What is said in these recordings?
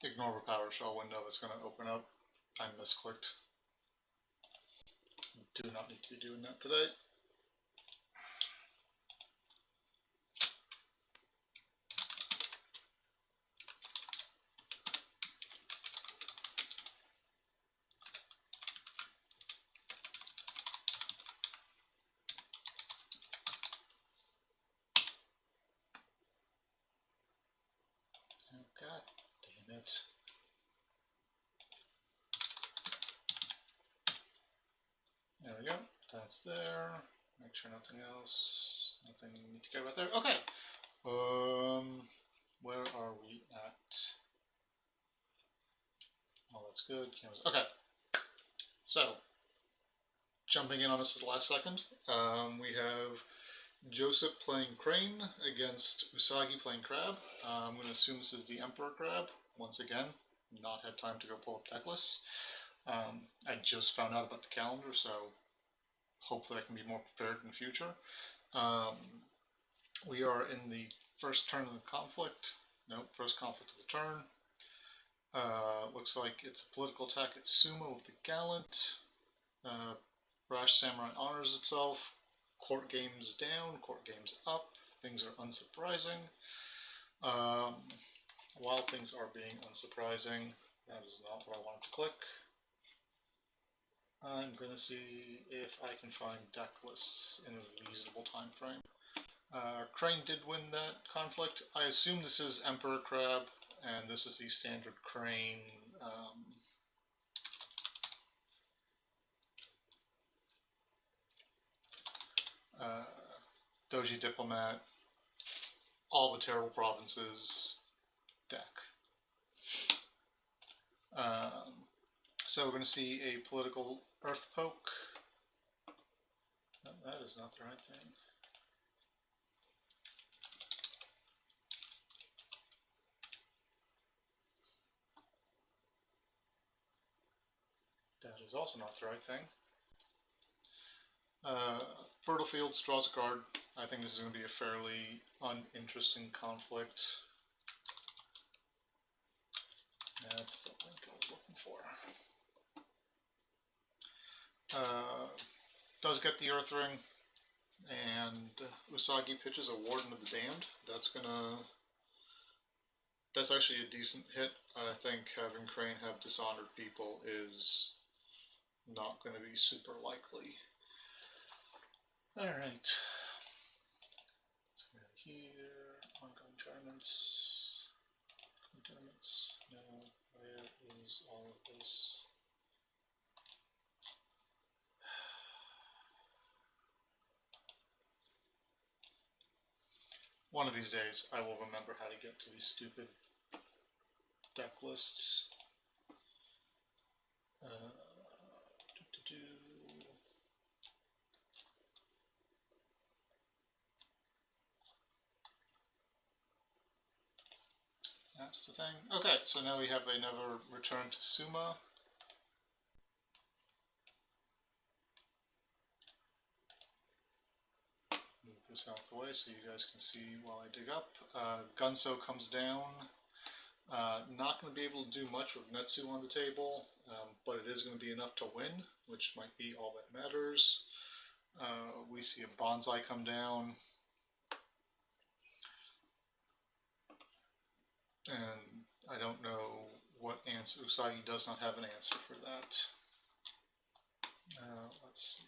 ignore the PowerShell window that's going to open up. I misclicked. Do not need to be doing that today. Oh, God damn it. There we go. That's there. Make sure nothing else. Nothing you need to care about there. Okay. Where are we at? Oh, that's good. Okay. So, jumping in on us at the last second, we have Josip playing Crane against Usagi playing Crab. I'm going to assume this is the Emperor Crab. Once again, not had time to go pull up deck lists. I just found out about the calendar, so hopefully I can be more prepared in the future. We are in the first turn of the conflict. Nope, first conflict of the turn. Looks like it's a political attack at Sumo with the Gallant. Brash Samurai honors itself. Court games down, court games up. Things are unsurprising. While things are being unsurprising, that is not what I wanted to click. I'm going to see if I can find deck lists in a reasonable time frame. Crane did win that conflict. I assume this is Emperor Crab, and this is the standard Crane Doji Diplomat, all the terrible provinces deck. So we're going to see a political earth poke. No, that is not the right thing. That is also not the right thing. Fertile Fields draws a card. I think this is going to be a fairly uninteresting conflict. That's the link I was looking for. Does get the Earth Ring, and Usagi pitches a Warden of the Damned. That's actually a decent hit. I think having Crane have Dishonored people is not going to be super likely. Alright. Let's go here. Ongoing tournaments. No. Where is all of this? One of these days, I will remember how to get to these stupid deck lists. That's the thing. Okay, so now we have another return to Suma. Move this out of the way so you guys can see while I dig up. Gunso comes down. Not going to be able to do much with Netsu on the table, but it is going to be enough to win, which might be all that matters. We see a Bonsai come down. And I don't know what answer. Usagi does not have an answer for that. Let's see.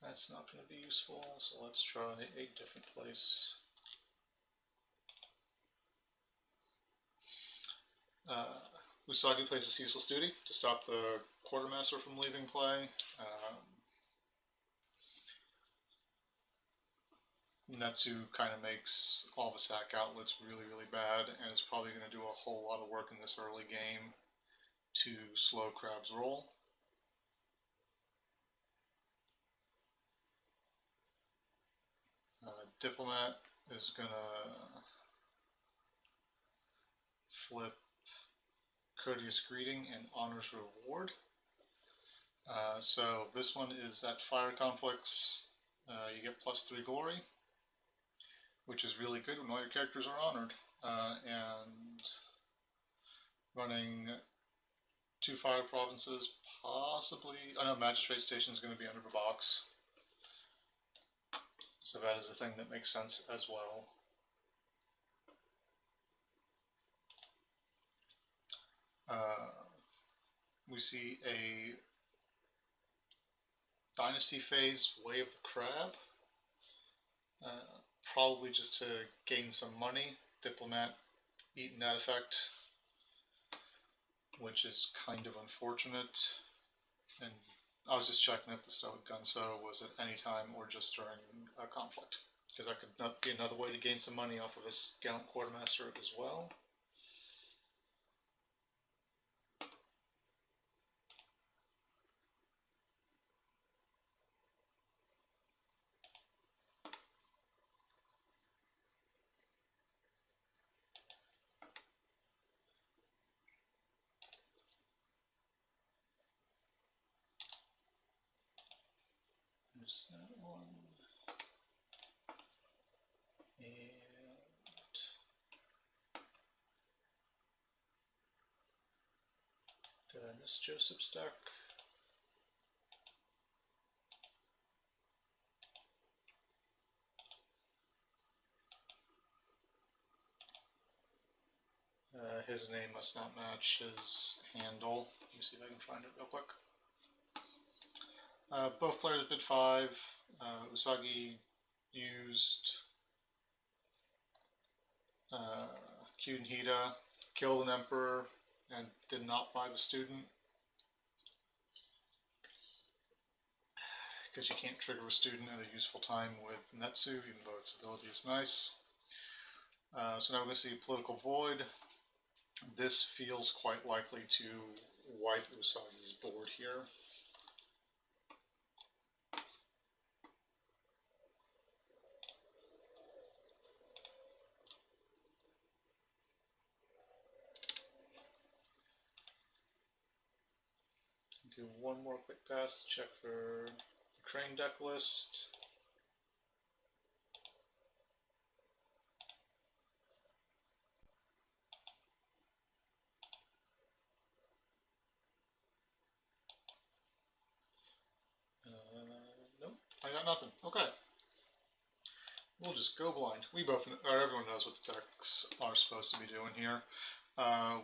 That's not going to be useful, so let's try a different place. Usagi plays a ceaseless duty to stop the quartermaster from leaving play. Netsu kind of makes all the sack outlets really, really bad, and is probably going to do a whole lot of work in this early game to slow Crab's roll. Diplomat is going to flip Courteous Greeting, and Honor's Reward. So this one is at fire conflicts. You get +3 glory, which is really good when all your characters are honored. And running 2 fire provinces, possibly. I know Magistrate Station is going to be under the box, so that is a thing that makes sense as well. We see a Dynasty phase Way of the Crab, probably just to gain some money. Diplomat eating that effect, which is kind of unfortunate. And I was just checking if the Stoic Gunso was at any time or just during a conflict, because that could be another way to gain some money off of this Gallant Quartermaster as well. There's that one. And did I miss Josip's deck? His name must not match his handle. Let me see if I can find it real quick. Both players bid 5. Usagi used Kyunhida, killed an Emperor, and did not buy the student. Because you can't trigger a student at a useful time with Netsu, even though its ability is nice. So now we're going to see Political Void. This feels quite likely to wipe Usagi's board here. Do one more quick pass, check for the Crane deck list. Nope, I got nothing. Okay. We'll just go blind. Everyone knows what the decks are supposed to be doing here.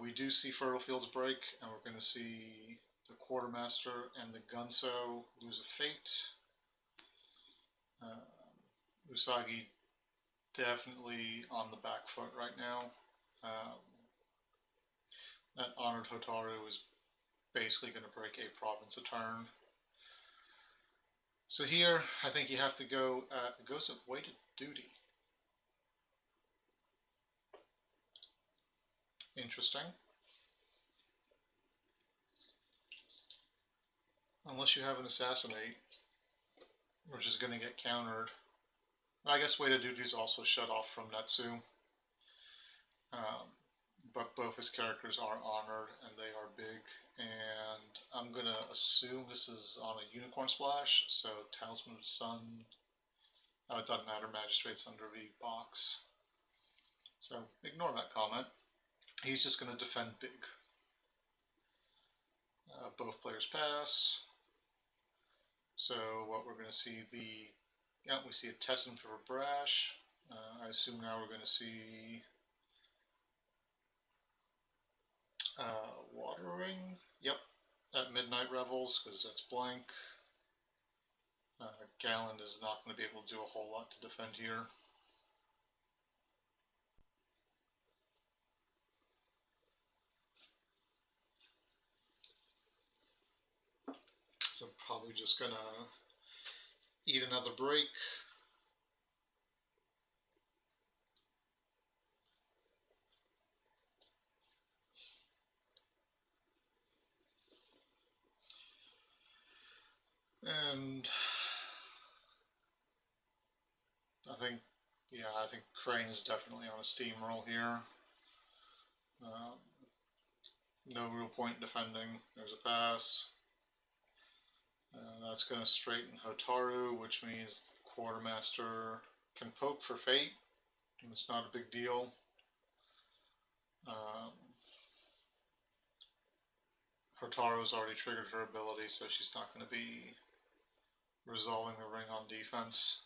We do see Fertile Fields break, and we're going to see the Quartermaster and the Gunso lose a fate. Usagi definitely on the back foot right now. That Honored Hotaru is basically going to break a province a turn. So here, I think you have to go at the Ghost of Weighted Duty. Interesting. Unless you have an Assassinate, which is going to get countered. I guess Weighted Duty is also shut off from Netsu. But both his characters are honored, and they are big. And I'm going to assume this is on a Unicorn Splash, so Talisman of the Sun. It doesn't matter, Magistrate's under the box. So ignore that comment. He's just going to defend big. Both players pass. So what we're going to see, we see a Tessin for Brash. I assume now we're going to see Watering. Yep, at Midnight Revels, because that's blank. Gallant is not going to be able to do a whole lot to defend here. So I'm probably just going to eat another break. And I think Crane is definitely on a steamroll here. No real point in defending. There's a pass. That's going to straighten Hotaru, which means Quartermaster can poke for fate. It's not a big deal. Um, Hotaru's already triggered her ability, so she's not going to be resolving the ring on defense.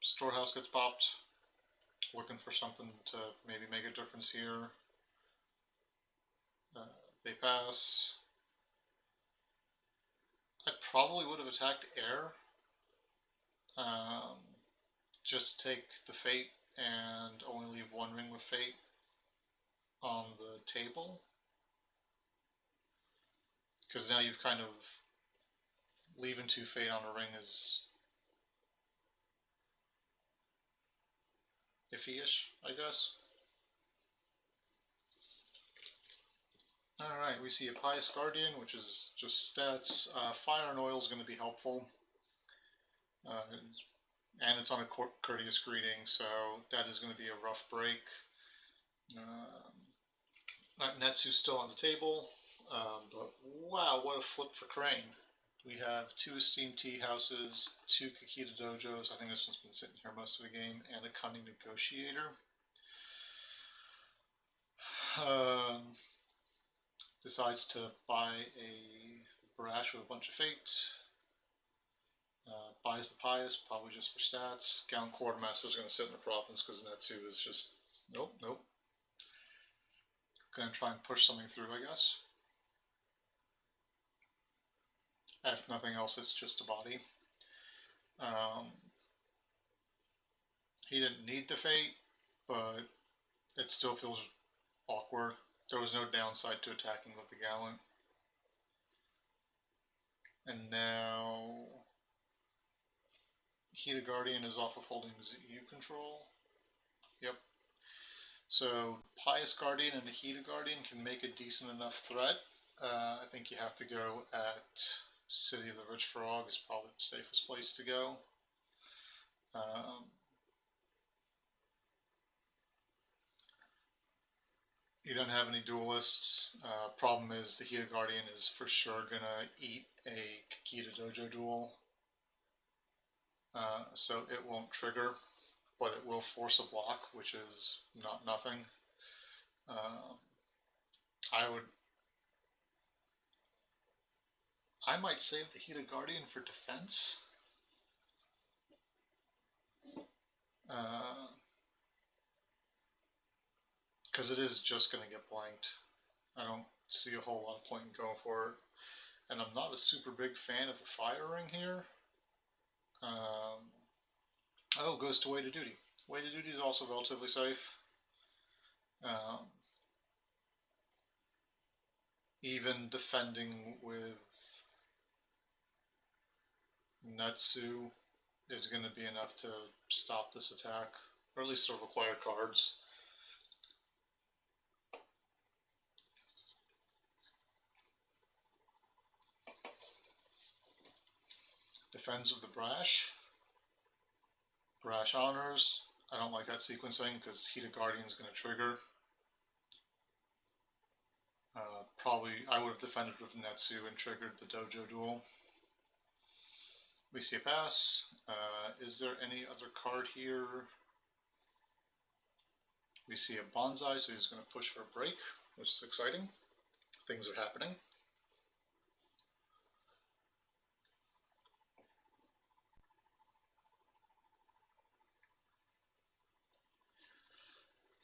Storehouse gets popped. Looking for something to maybe make a difference here. They pass. I probably would have attacked air. Um, just take the fate and only leave one ring with fate on the table. Because now you've kind of leaving two fate on a ring is iffy-ish, I guess. Alright, we see a Pious Guardian, which is just stats. Fire and Oil is going to be helpful. And it's on a courteous greeting, so that is going to be a rough break. Netsu's still on the table, but wow, what a flip for Crane. We have two Esteemed Tea Houses, two Kakita Dojos, I think this one's been sitting here most of the game, and a Cunning Negotiator. Decides to buy a Brash with a bunch of fate. Buys the Pious, probably just for stats. Gallant Quartermaster is going to sit in the province because Netsu is just, nope. Going to try and push something through, I guess. If nothing else, it's just a body. He didn't need the fate, but it still feels awkward. There was no downside to attacking with the Gallant. And now Hida Guardian is off of holding ZU control. Yep. So Pious Guardian and the Hida Guardian can make a decent enough threat. I think you have to go at City of the Rich Frog is probably the safest place to go. You don't have any duelists. Problem is the Hida Guardian is for sure gonna eat a Kakita Dojo duel. So it won't trigger, but it will force a block, which is not nothing. I might save the Hida Guardian for defense. Because it is just going to get blanked. I don't see a whole lot of point in going for it. And I'm not a super big fan of the fire ring here. Oh, goes to Way to Duty. Way to Duty is also relatively safe. Even defending with Netsu is going to be enough to stop this attack, or at least to require cards. Defends with the Brash. Brash honors. I don't like that sequencing because Hida Guardian is going to trigger. Probably I would have defended with Netsu and triggered the Dojo duel. We see a pass. Is there any other card here? We see a Bonsai, so he's going to push for a break, which is exciting. Things are happening.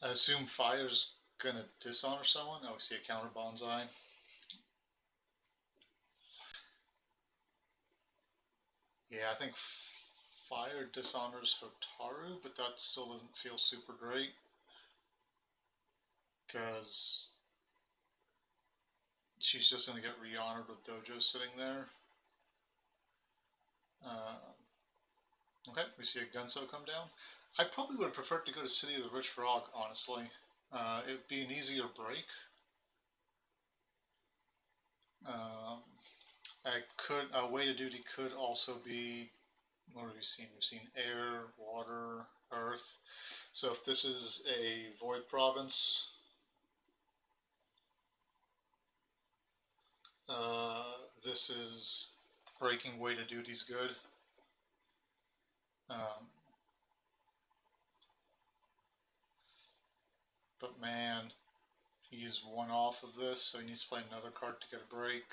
I assume Fire's going to dishonor someone. Oh, we see a counter Bonsai. Yeah, I think Fire dishonors Hotaru, but that still doesn't feel super great. Because she's just going to get re-honored with Dojo sitting there. Okay, we see a Gunso come down. I probably would have preferred to go to City of the Rich Frog, honestly. It would be an easier break. Way to Duty could also be, what have we seen? We've seen air, water, earth. So if this is a void province, this is breaking way to duty's good. But man, he is one off of this, so he needs to play another card to get a break.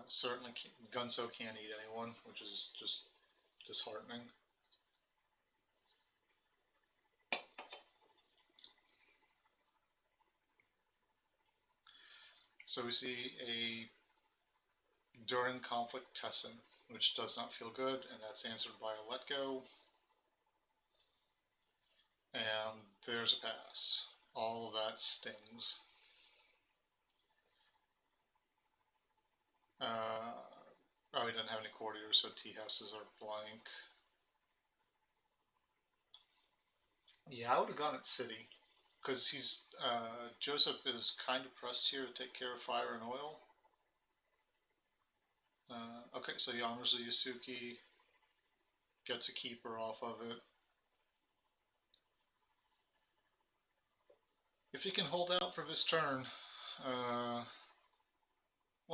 Certainly Gunso can't eat anyone, which is just disheartening. So we see a during conflict Tessin, which does not feel good, and that's answered by a let go. And there's a pass. All of that stings. Oh, he doesn't have any courtiers, so T-houses are blank. Yeah, I would have gone at City, because Josip is kind of pressed here to take care of fire and oil. Okay, so he honors the Yasuki, gets a keeper off of it. If he can hold out for this turn, well,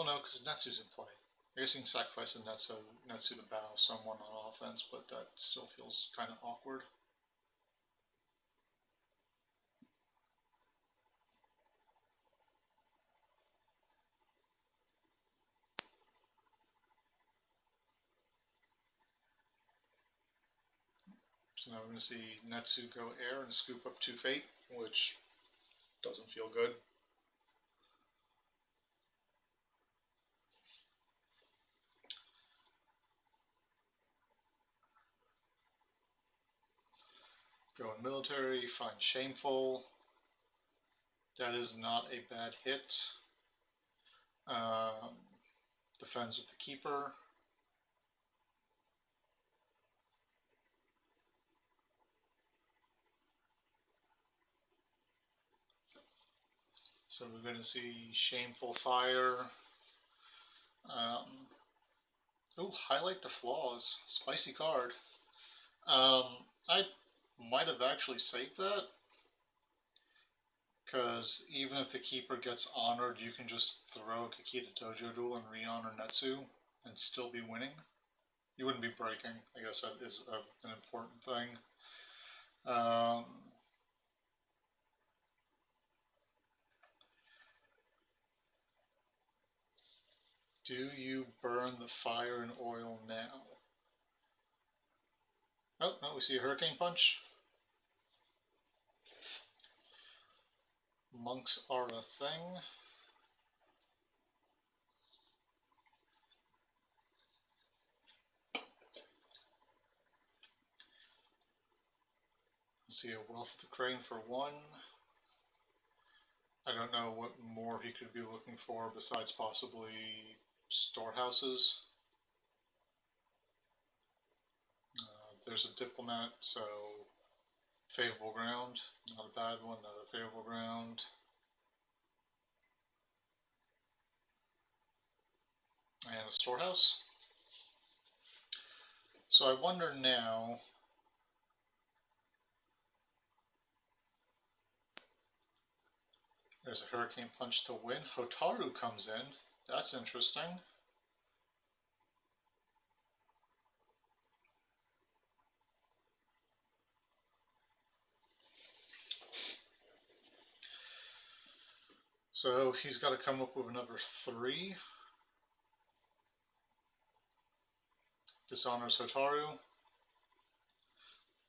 no, because Netsu's in play. I guess he can sacrifice the Netsu to bow someone on offense, but that still feels kind of awkward. So now we're going to see Netsu go air and scoop up 2 fate, which doesn't feel good. Go in military, find shameful. That is not a bad hit. Defends with the keeper. So we're going to see shameful fire. Oh, highlight the flaws. Spicy card. I might have actually saved that, because even if the keeper gets honored, you can just throw a Kakita Dojo Duel and re-honor Netsu and still be winning. You wouldn't be breaking. I guess that is an important thing. Do you burn the fire and oil now? Oh, no, we see a Hurricane Punch. Monks are a thing. See a Wealth of the Crane for 1. I don't know what more he could be looking for besides possibly storehouses. There's a Diplomat, so favorable ground. Not a bad one, not a favorable ground. And a storehouse. So I wonder now, there's a Hurricane Punch to win. Hotaru comes in. That's interesting. So he's got to come up with another 3. Dishonors Hotaru.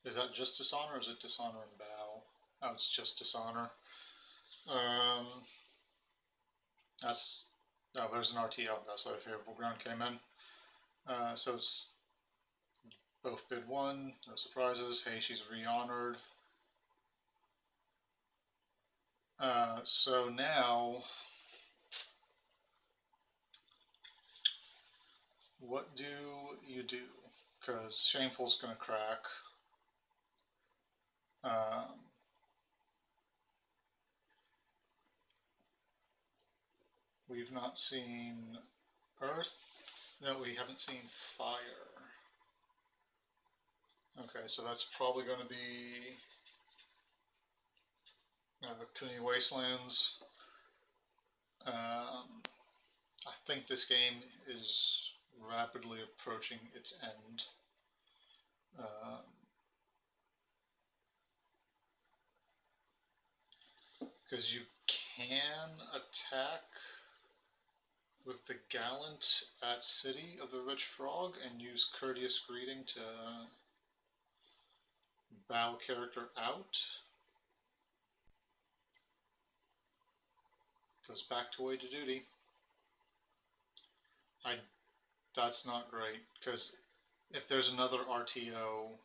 Is that just dishonor or is it dishonor and bow? Oh, it's just dishonor. That's, oh, there's an RTL. That's why the favorable ground came in. So it's both bid 1. No surprises. Hey, she's re-honored. So now, what do you do? Because Shameful's going to crack. We've not seen Earth. No, we haven't seen Fire. Okay, so that's probably going to be Kuni Wastelands. I think this game is rapidly approaching its end. Because you can attack with the Gallant at City of the Rich Frog and use Courteous Greeting to bow character out. Goes back to way to duty. That's not great, because if there's another RTO,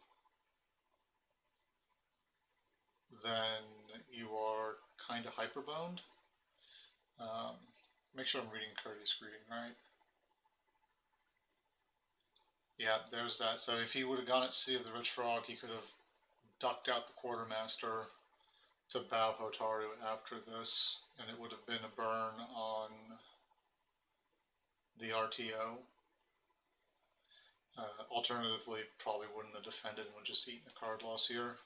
then you are kind of hyperboned. Make sure I'm reading Courteous Greeting right. Yeah, there's that. So if he would have gone at Sea of the Rich Frog, he could have ducked out the Quartermaster to bow Hotaru after this, and it would have been a burn on the RTO. Alternatively, probably wouldn't have defended and would just eaten a card loss here.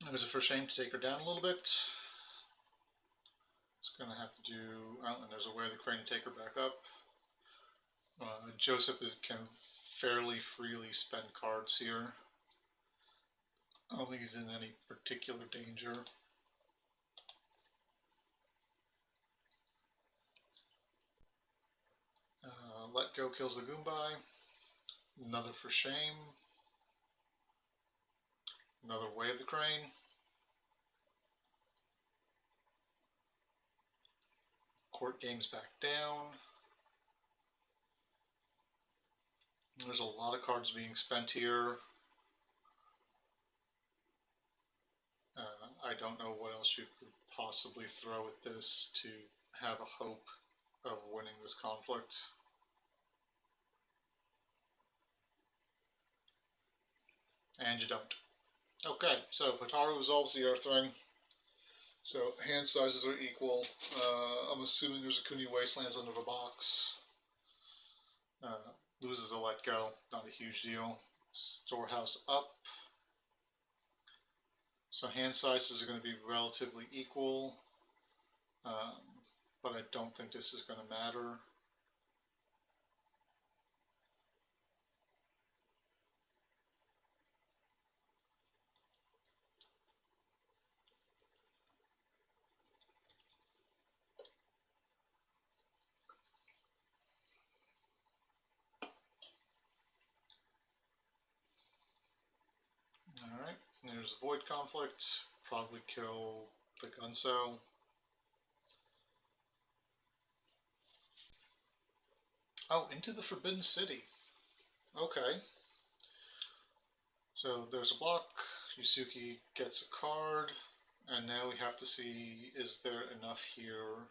It was for shame to take her down a little bit. It's going to have to do, oh, and there's a way of the crane to take her back up. Josip can fairly freely spend cards here. I don't think he's in any particular danger. Let go kills the Goombay. Another for shame. Another way of the crane. Court games back down. There's a lot of cards being spent here. I don't know what else you could possibly throw at this to have a hope of winning this conflict. And you don't. Okay, so Hotaru resolves the Earth Ring. So hand sizes are equal. I'm assuming there's a Kuni Wastelands under the box. Loses a let go, not a huge deal. Storehouse up. So hand sizes are going to be relatively equal, but I don't think this is going to matter. Alright, there's the Void Conflict. Probably kill the Gunso. Oh, into the Forbidden City. Okay. So there's a block. Yusuke gets a card. And now we have to see, is there enough here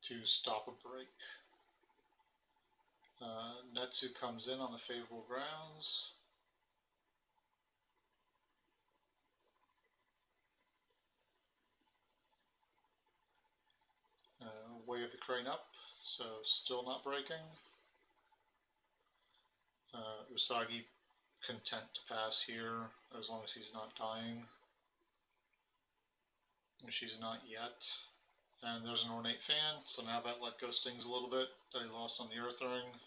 to stop a break? Netsu comes in on the favorable grounds. Way of the crane up, so still not breaking. Usagi content to pass here as long as he's not dying. She's not yet. And there's an Ornate Fan, so now that let go stings a little bit that he lost on the Earth Ring.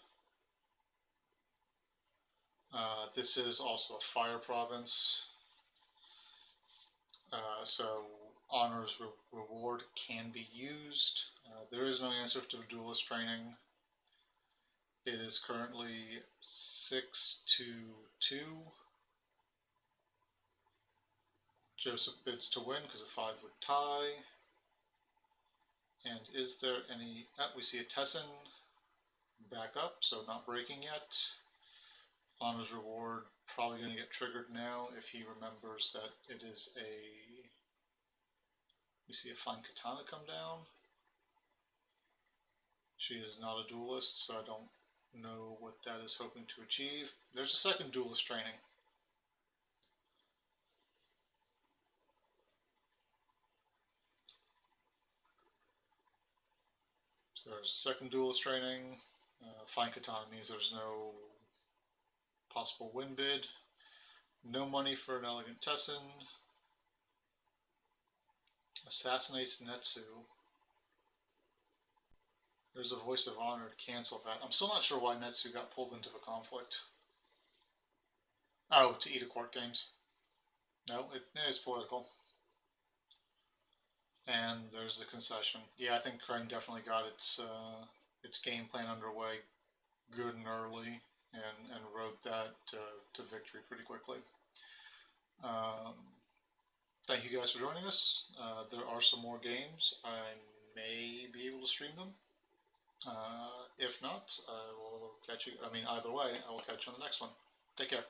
This is also a fire province, so Honor's reward can be used. There is no answer to duelist training. It is currently 6-2. Josip bids to win because a 5 would tie. And is there any... we see a Tessin back up, so not breaking yet. Honor's reward probably going to get triggered now if he remembers that it is a... We see a fine Katana come down. She is not a duelist, so I don't know what that is hoping to achieve. There's a second duelist training. So there's a second duelist training. Fine katana means there's no possible win bid. No money for an elegant Tessin. Assassinates Netsu. There's a voice of honor to cancel that. I'm still not sure why Netsu got pulled into the conflict. Oh, to eat a court games. No, it is political. And there's the concession. Yeah, I think Crane definitely got its game plan underway good and early, and rode that to victory pretty quickly. Um, Thank you guys for joining us. There are some more games. I may be able to stream them. If not, I will catch you. I mean, either way, I will catch you on the next one. Take care.